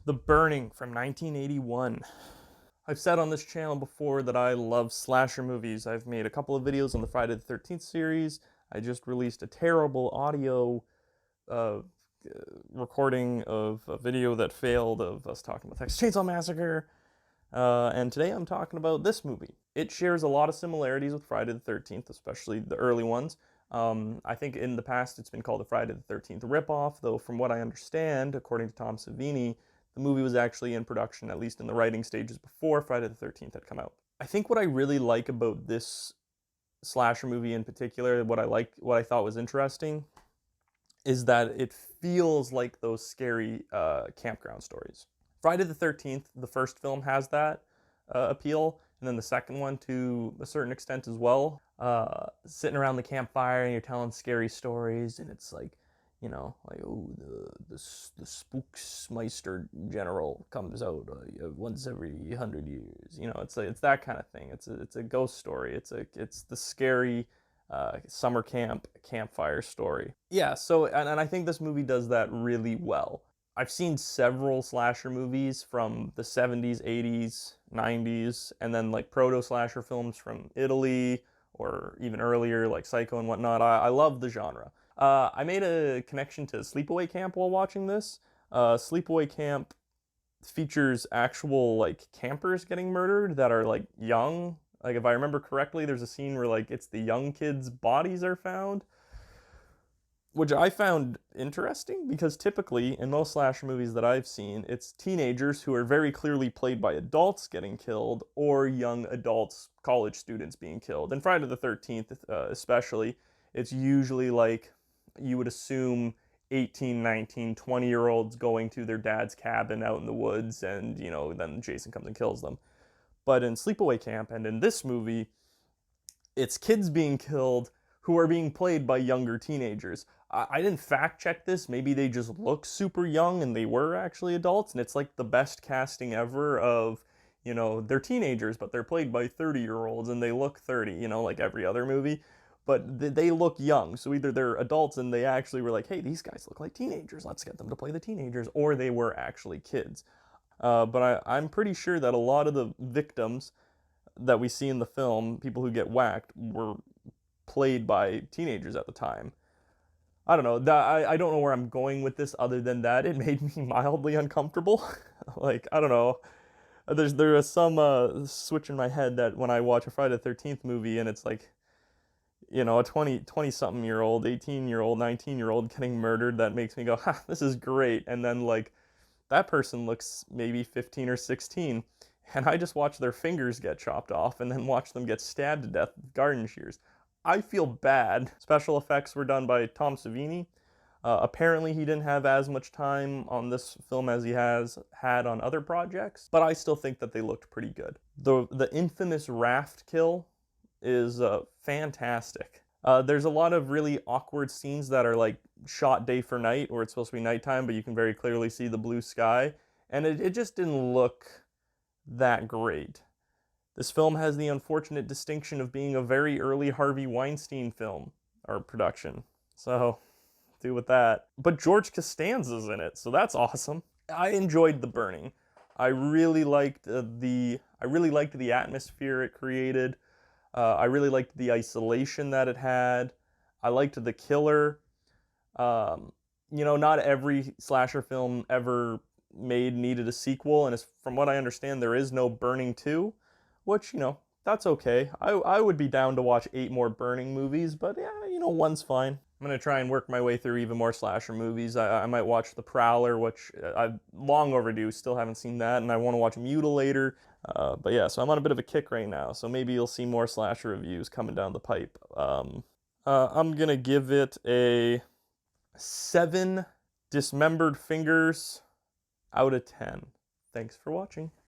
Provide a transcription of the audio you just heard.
The Burning from 1981. I've said on this channel before that I love slasher movies. I've made a couple of videos on the Friday the 13th series. I just released a terrible audio uh, recording of a video that failed of us talking about Texas Chainsaw Massacre. And today I'm talking about this movie. It shares a lot of similarities with Friday the 13th, especially the early ones. I think in the past it's been called the Friday the 13th ripoff, though from what I understand, according to Tom Savini, the movie was actually in production, at least in the writing stages, before Friday the 13th had come out. I think what I really like about this slasher movie in particular, what I thought was interesting, is that it feels like those scary campground stories. Friday the 13th, the first film, has that appeal, and then the second one to a certain extent as well. Sitting around the campfire and you're telling scary stories, and it's like, you know, like, oh, the Spooksmeister General comes out once every 100 years. You know, it's that kind of thing. It's a ghost story. It's the scary summer campfire story. Yeah, so and I think this movie does that really well. I've seen several slasher movies from the 70s, 80s, 90s, and then like proto-slasher films from Italy or even earlier, like Psycho and whatnot. I love the genre. I made a connection to Sleepaway Camp while watching this. Sleepaway Camp features actual like campers getting murdered that are like young. Like if I remember correctly, there's a scene where like it's the young kids' bodies are found, which I found interesting because typically in most slasher movies that I've seen, it's teenagers who are very clearly played by adults getting killed or young adults, college students being killed. And Friday the 13th, especially, it's usually like you would assume 18, 19, 20-year-olds going to their dad's cabin out in the woods, and, you know, then Jason comes and kills them. But in Sleepaway Camp and in this movie, it's kids being killed who are being played by younger teenagers. I didn't fact check this. Maybe they just look super young and they were actually adults, and it's like the best casting ever of, you know, they're teenagers, but they're played by 30-year-olds and they look 30, you know, like every other movie. But they look young, so either they're adults and they actually were like, hey, these guys look like teenagers, let's get them to play the teenagers, or they were actually kids. But I'm pretty sure that a lot of the victims that we see in the film, people who get whacked, were played by teenagers at the time. I don't know. I don't know where I'm going with this other than that it made me mildly uncomfortable. Like, I don't know. There is some switch in my head that when I watch a Friday the 13th movie and it's like, you know, a 20 something year old, 18-year-old, 19-year-old getting murdered, that makes me go, ha, this is great. And then like that person looks maybe 15 or 16, and I just watch their fingers get chopped off and then watch them get stabbed to death with garden shears. I feel bad. Special effects were done by Tom Savini. Apparently he didn't have as much time on this film as he has had on other projects, but I still think that they looked pretty good. The infamous raft kill is fantastic. There's a lot of really awkward scenes that are like shot day for night, or it's supposed to be nighttime, but you can very clearly see the blue sky, and it just didn't look that great. This film has the unfortunate distinction of being a very early Harvey Weinstein film, or production. So, do with that. But George Costanza's in it, so that's awesome. I enjoyed The Burning. I really liked the atmosphere it created. I really liked the isolation that it had. I liked the killer. You know, not every slasher film ever made needed a sequel, and from what I understand, there is no Burning 2, which, you know, that's okay. I would be down to watch 8 more Burning movies, but yeah, you know, one's fine. I'm gonna try and work my way through even more slasher movies. I might watch The Prowler, which I've long overdue, still haven't seen that, and I want to watch Mutilator. But yeah, so I'm on a bit of a kick right now, so maybe you'll see more slasher reviews coming down the pipe. I'm gonna give it a 7 dismembered fingers out of 10. Thanks for watching.